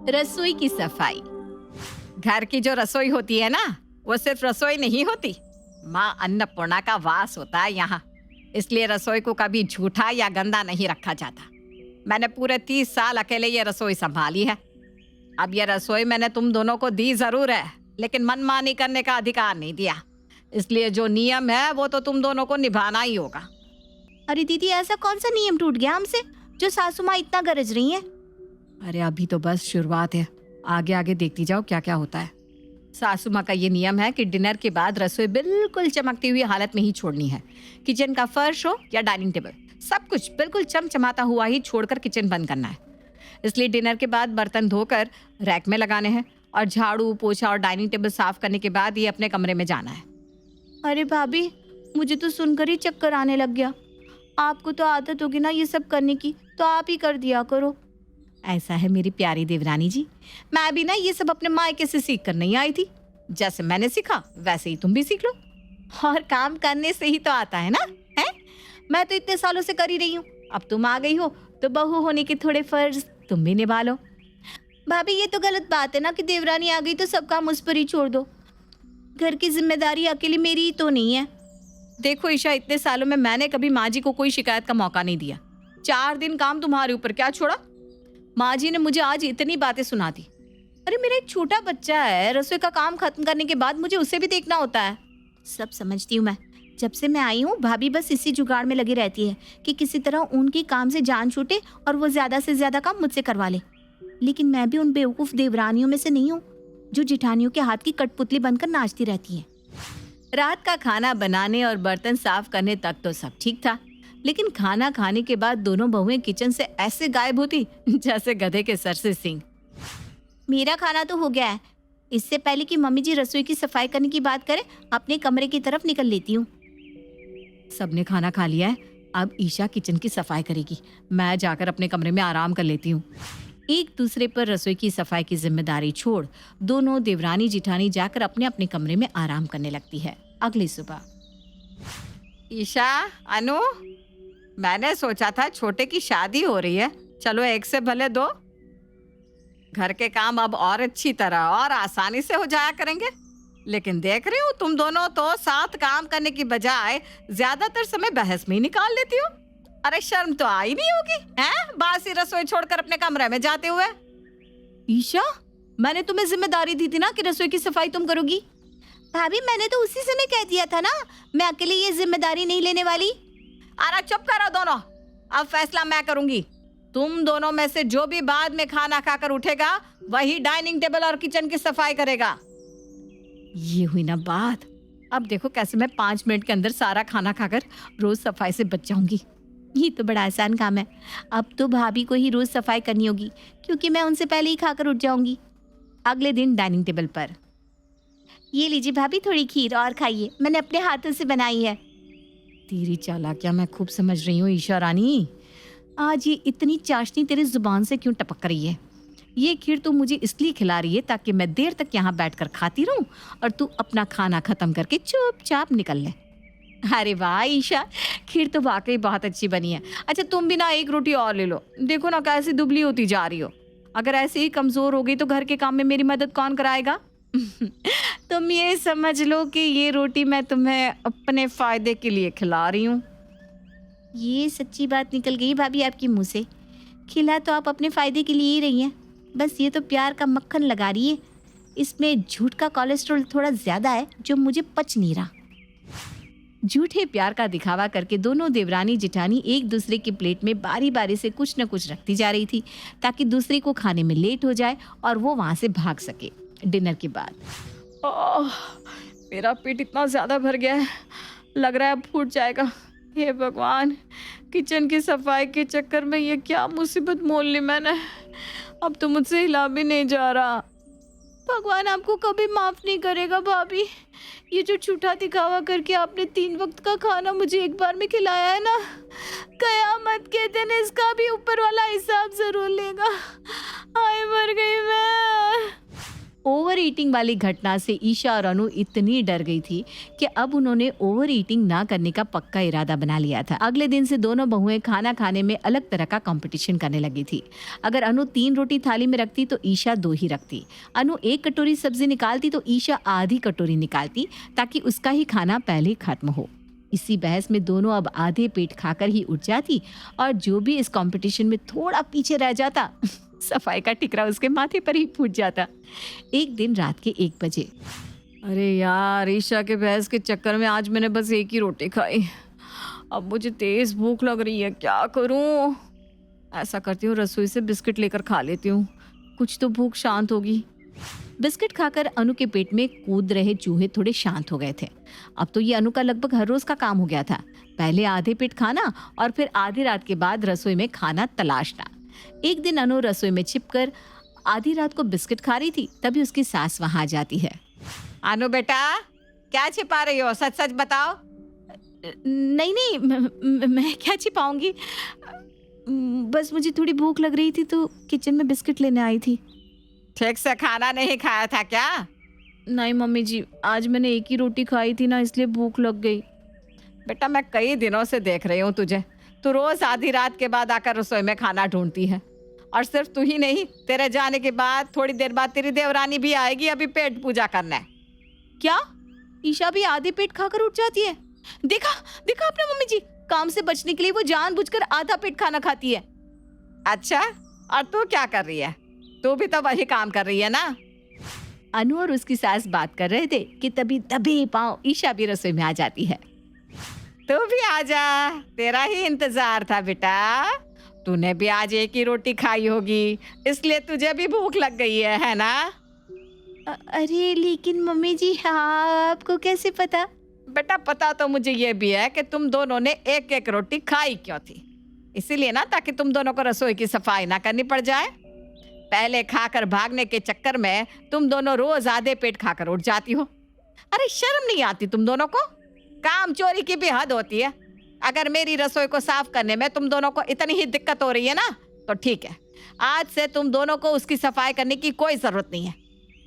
रसोई की सफाई। घर की जो रसोई होती है ना, वो सिर्फ रसोई नहीं होती, माँ अन्नपूर्णा का वास होता है यहाँ। इसलिए रसोई को कभी झूठा या गंदा नहीं रखा जाता। मैंने पूरे 30 साल अकेले ये रसोई संभाली है। अब ये रसोई मैंने तुम दोनों को दी जरूर है, लेकिन मनमानी करने का अधिकार नहीं दिया। इसलिए जो नियम है वो तो तुम दोनों को निभाना ही होगा। अरे दीदी, ऐसा कौन सा नियम टूट गया हमसे जो सासू माँ इतना गरज रही हैं? अरे अभी तो बस शुरुआत है, आगे आगे देखती जाओ क्या क्या होता है। सासू माँ का ये नियम है कि डिनर के बाद रसोई बिल्कुल चमकती हुई हालत में ही छोड़नी है। किचन का फर्श हो या डाइनिंग टेबल, सब कुछ बिल्कुल चमचमाता हुआ ही छोड़कर किचन बंद करना है। इसलिए डिनर के बाद बर्तन धोकर रैक में लगाने हैं और झाड़ू पोछा और डाइनिंग टेबल साफ करने के बाद ये अपने कमरे में जाना है। अरे भाभी, मुझे तो सुनकर ही चक्कर आने लग गया। आपको तो आदत होगी ना ये सब करने की, तो आप ही कर दिया करो। ऐसा है मेरी प्यारी देवरानी जी, मैं भी ना ये सब अपने मायके से सीख कर नहीं आई थी। जैसे मैंने सीखा वैसे ही तुम भी सीख लो। और काम करने से ही तो आता है ना, है? मैं तो इतने सालों से कर ही रही हूँ, अब तुम आ गई हो तो बहू होने के थोड़े फर्ज तुम भी निभा लो। भाभी, ये तो गलत बात है ना कि देवरानी आ गई तो सब काम उस पर ही छोड़ दो। घर की जिम्मेदारी अकेली मेरी ही तो नहीं है। देखो ईशा, इतने सालों में मैंने कभी माँ जी को कोई शिकायत का मौका नहीं दिया। 4 दिन काम तुम्हारे ऊपर क्या छोड़ा? माँ जी ने मुझे आज इतनी बातें सुना दी। अरे मेरा एक छोटा बच्चा है, रसोई का काम खत्म करने के बाद मुझे उसे भी देखना होता है। सब समझती हूँ मैं। जब से मैं आई हूँ भाभी बस इसी जुगाड़ में लगी रहती है कि किसी तरह उनकी काम से जान छूटे और वो ज्यादा से ज्यादा काम मुझसे करवा ले। लेकिन मैं भी उन बेवकूफ देवरानियों में से नहीं हूँ जो जिठानियों के हाथ की कठपुतली बनकर नाचती रहती हैं। रात का खाना बनाने और बर्तन साफ करने तक तो सब ठीक था, लेकिन खाना खाने के बाद दोनों बहुएं किचन से ऐसे गायब होती जैसे गधे के सर से सींग। मेरा खाना तो हो गया है। इससे पहले कि मम्मी जी रसोई की सफाई करने की बात करें, अपने कमरे की तरफ निकल लेती हूँ। सबने खाना खा लिया है, अब ईशा किचन की सफाई करेगी। मैं जाकर अपने कमरे में आराम कर लेती हूँ। एक दूसरे पर रसोई की सफाई की जिम्मेदारी छोड़ दोनों देवरानी जिठानी जाकर अपने अपने कमरे में आराम करने लगती है। अगली सुबह। ईशा, अनु, मैंने सोचा था छोटे की शादी हो रही है, चलो एक से भले दो। घर के काम अब और अच्छी तरह और आसानी से हो जाया करेंगे। लेकिन देख रही हूँ तुम दोनों तो साथ काम करने की बजाय ज्यादातर समय बहस में ही निकाल लेती हो। अरे शर्म तो आई नहीं होगी, हैं? बासी रसोई छोड़कर अपने कमरे में जाते हुए। ईशा, मैंने तुम्हें जिम्मेदारी दी थी ना कि रसोई की सफाई तुम करोगी। भाभी, मैंने तो उसी समय कह दिया था ना, मैं अकेले ये जिम्मेदारी नहीं लेने वाली। अरे चुप करो दोनों, अब फैसला मैं करूंगी। तुम दोनों में से जो भी बाद में खाना खाकर उठेगा वही डाइनिंग टेबल और किचन की सफाई करेगा। ये हुई ना बात। अब देखो कैसे मैं 5 मिनट के अंदर सारा खाना खाकर रोज सफाई से बच जाऊंगी। ये तो बड़ा आसान काम है। अब तो भाभी को ही रोज सफाई करनी होगी क्योंकि मैं उनसे पहले ही खाकर उठ जाऊंगी। अगले दिन डाइनिंग टेबल पर, ये लीजिए भाभी, थोड़ी खीर और खाइए, मैंने अपने हाथों से बनाई है। तेरी चालाकियां मैं खूब समझ रही हूँ ईशा रानी। आज ये इतनी चाशनी तेरी जुबान से क्यों टपक रही है? ये खीर तू मुझे इसलिए खिला रही है ताकि मैं देर तक यहाँ बैठकर खाती रहूं और तू अपना खाना खत्म करके चुपचाप निकल ले। अरे वाह ईशा, खीर तो वाकई बहुत अच्छी बनी है। अच्छा तुम भी ना एक रोटी और ले लो, देखो ना कैसी दुबली होती जा रही हो। अगर ऐसे ही कमजोर हो गई तो घर के काम में मेरी मदद कौन कराएगा? तुम ये समझ लो कि ये रोटी मैं तुम्हें अपने फायदे के लिए खिला रही हूँ। ये सच्ची बात निकल गई भाभी आपके मुंह से। खिला तो आप अपने फायदे के लिए ही रही हैं, बस ये तो प्यार का मक्खन लगा रही है। इसमें झूठ का कोलेस्ट्रॉल थोड़ा ज्यादा है जो मुझे पच नहीं रहा। झूठे प्यार का दिखावा करके दोनों देवरानी जिठानी एक दूसरे की प्लेट में बारी बारी से कुछ न कुछ रखती जा रही थी ताकि दूसरे को खाने में लेट हो जाए और वो वहां से भाग सके। डिनर के बाद मेरा पेट इतना ज्यादा भर गया है, लग रहा है अब फूट जाएगा। हे भगवान, किचन की सफाई के चक्कर में ये क्या मुसीबत मोल ली मैंने। अब तो मुझसे हिला भी नहीं जा रहा। भगवान आपको कभी माफ नहीं करेगा भाभी। ये जो झूठा दिखावा करके आपने 3 वक्त का खाना मुझे एक बार में खिलाया है ना, कयामत के दिन इसका भी ऊपर वाला हिसाब जरूर लेगा। हाय मर गई मैं। ओवर ईटिंग वाली घटना से ईशा और अनु इतनी डर गई थी कि अब उन्होंने ओवर ईटिंग ना करने का पक्का इरादा बना लिया था। अगले दिन से दोनों बहुएं खाना खाने में अलग तरह का कंपटीशन करने लगी थी। अगर अनु 3 रोटी थाली में रखती तो ईशा 2 ही रखती। अनु 1 कटोरी सब्जी निकालती तो ईशा आधी कटोरी निकालती, ताकि उसका ही खाना पहले ही खत्म हो। इसी बहस में दोनों अब आधे पेट खाकर ही उठ जाती और जो भी इस कंपटीशन में थोड़ा पीछे रह जाता सफाई का टिकरा उसके माथे पर ही फूट जाता। एक दिन रात के 1 बजे, अरे यार, ईशा के बहस के चक्कर में आज मैंने बस 1 ही रोटी खाई। अब मुझे तेज भूख लग रही है, क्या करूं? ऐसा करती हूँ, रसोई से बिस्किट लेकर खा लेती हूँ, कुछ तो भूख शांत होगी। बिस्किट खाकर अनु के पेट में कूद रहे चूहे थोड़े शांत हो गए थे। अब तो ये अनु का लगभग हर रोज का काम हो गया था। पहले आधे पेट खाना और फिर आधी रात के बाद रसोई में खाना तलाशना। एक दिन अनु रसोई में छिपकर आधी रात को बिस्किट खा रही थी, तभी उसकी सास वहां आ जाती है। अनु बेटा, क्या छिपा रही हो? सच सच बताओ। नहीं नहीं, मैं क्या छिपाऊंगी, बस मुझे थोड़ी भूख लग रही थी तो किचन में बिस्किट लेने आई थी। ठीक से खाना नहीं खाया था क्या? नहीं मम्मी जी, आज मैंने 1 ही रोटी खाई थी ना, इसलिए भूख लग गई। बेटा, मैं कई दिनों से देख रही हूँ तुझे। तू रोज आधी रात के बाद आकर रसोई में खाना ढूंढती है। और सिर्फ तू ही नहीं, तेरे जाने के बाद थोड़ी देर बाद तेरी देवरानी भी आएगी, अभी पेट पूजा करना है। क्या? ईशा भी आधे पेट खाकर उठ जाती है? देखा देखा आपने मम्मी जी, काम से बचने के लिए वो जानबूझकर आधा पेट खाना खाती है। अच्छा, और तू क्या कर रही है? तू भी तो वही काम कर रही है ना? अनु और उसकी सास बात कर रहे थे कि तभी दबे पांव ईशा भी रसोई में आ जाती है। तू भी आजा, तेरा ही इंतजार था बेटा। तूने भी आज 1 ही रोटी खाई होगी, इसलिए तुझे भी भूख लग गई है ना? अरे लेकिन मम्मी जी, आपको कैसे पता? बेटा, पता तो मुझे ये भी है कि तुम दोनों ने 1-1 रोटी खाई क्यों थी। इसीलिए ना, ताकि तुम दोनों को रसोई की सफाई ना करनी पड़ जाए। पहले खाकर भागने के चक्कर में तुम दोनों रोज आधे पेट खाकर उठ जाती हो। अरे शर्म नहीं आती तुम दोनों को? काम चोरी की भी हद होती है। अगर मेरी रसोई को साफ करने में तुम दोनों को इतनी ही दिक्कत हो रही है ना, तो ठीक है, आज से तुम दोनों को उसकी सफाई करने की कोई जरूरत नहीं है।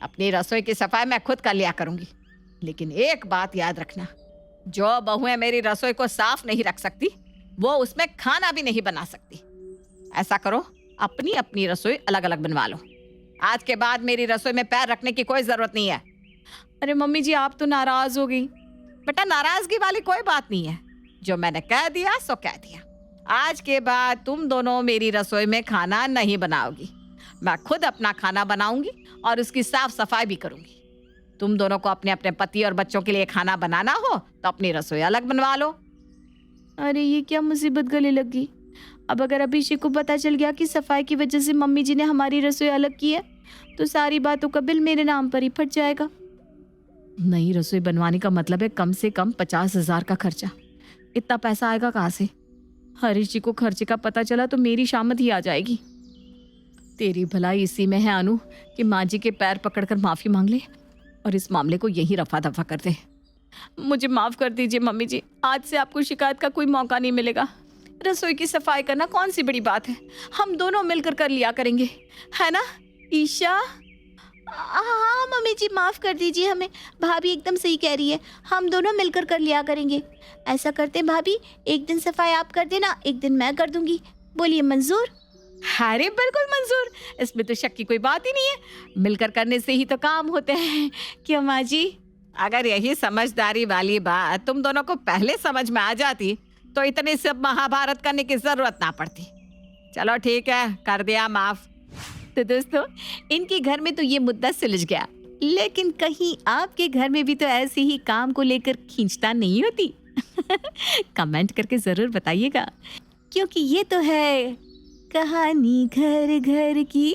अपनी रसोई की सफाई मैं खुद कर लिया करूंगी। लेकिन एक बात याद रखना, जो बहुएं मेरी रसोई को साफ नहीं रख सकती, वो उसमें खाना भी नहीं बना सकती। ऐसा करो, अपनी अपनी रसोई अलग अलग बनवा लो। आज के बाद मेरी रसोई में पैर रखने की कोई जरूरत नहीं है। अरे मम्मी जी, आप तो नाराज हो गई। बेटा, नाराजगी वाली कोई बात नहीं है। जो मैंने कह दिया सो कह दिया। आज के बाद तुम दोनों मेरी रसोई में खाना नहीं बनाओगी। मैं खुद अपना खाना बनाऊंगी और उसकी साफ सफाई भी करूंगी। तुम दोनों को अपने अपने पति और बच्चों के लिए खाना बनाना हो तो अपनी रसोई अलग बनवा लो। अरे ये क्या मुसीबत गले लगी। अब अगर अभिषेक को पता चल गया कि सफाई की वजह से मम्मी जी ने हमारी रसोई अलग की है, तो सारी बातों का बिल मेरे नाम पर ही फट जाएगा। नई रसोई बनवाने का मतलब है कम से कम 50,000 का खर्चा। इतना पैसा आएगा कहाँ से? हरीश जी को खर्चे का पता चला तो मेरी शामत ही आ जाएगी। तेरी भलाई इसी में है अनु कि माँ जी के पैर पकड़कर माफी मांग ले और इस मामले को यही रफा दफा कर दे। मुझे माफ कर दीजिए मम्मी जी, आज से आपको शिकायत का कोई मौका नहीं मिलेगा। रसोई की सफाई करना कौन सी बड़ी बात है, हम दोनों मिलकर कर लिया करेंगे, है ना ईशा? हाँ मम्मी जी, माफ कर दीजिए हमें। भाभी एकदम सही कह रही है, हम दोनों मिलकर कर लिया करेंगे। ऐसा करते हैं भाभी, एक दिन सफाई आप कर देना, एक दिन मैं कर दूंगी। बोलिए, मंजूर? अरे बिल्कुल मंजूर, इसमें तो शक की कोई बात ही नहीं है। मिलकर करने से ही तो काम होते हैं, क्यों माँ जी? अगर यही समझदारी वाली बात तुम दोनों को पहले समझ में आ जाती तो इतनी सब महाभारत करने की जरूरत ना पड़ती। चलो ठीक है, कर दिया माफ। तो दोस्तों, इनके घर में तो ये मुद्दा सुलझ गया, लेकिन कहीं आपके घर में भी तो ऐसे ही काम को लेकर खींचता नहीं होती? कमेंट करके जरूर बताइएगा, क्योंकि ये तो है कहानी घर घर की।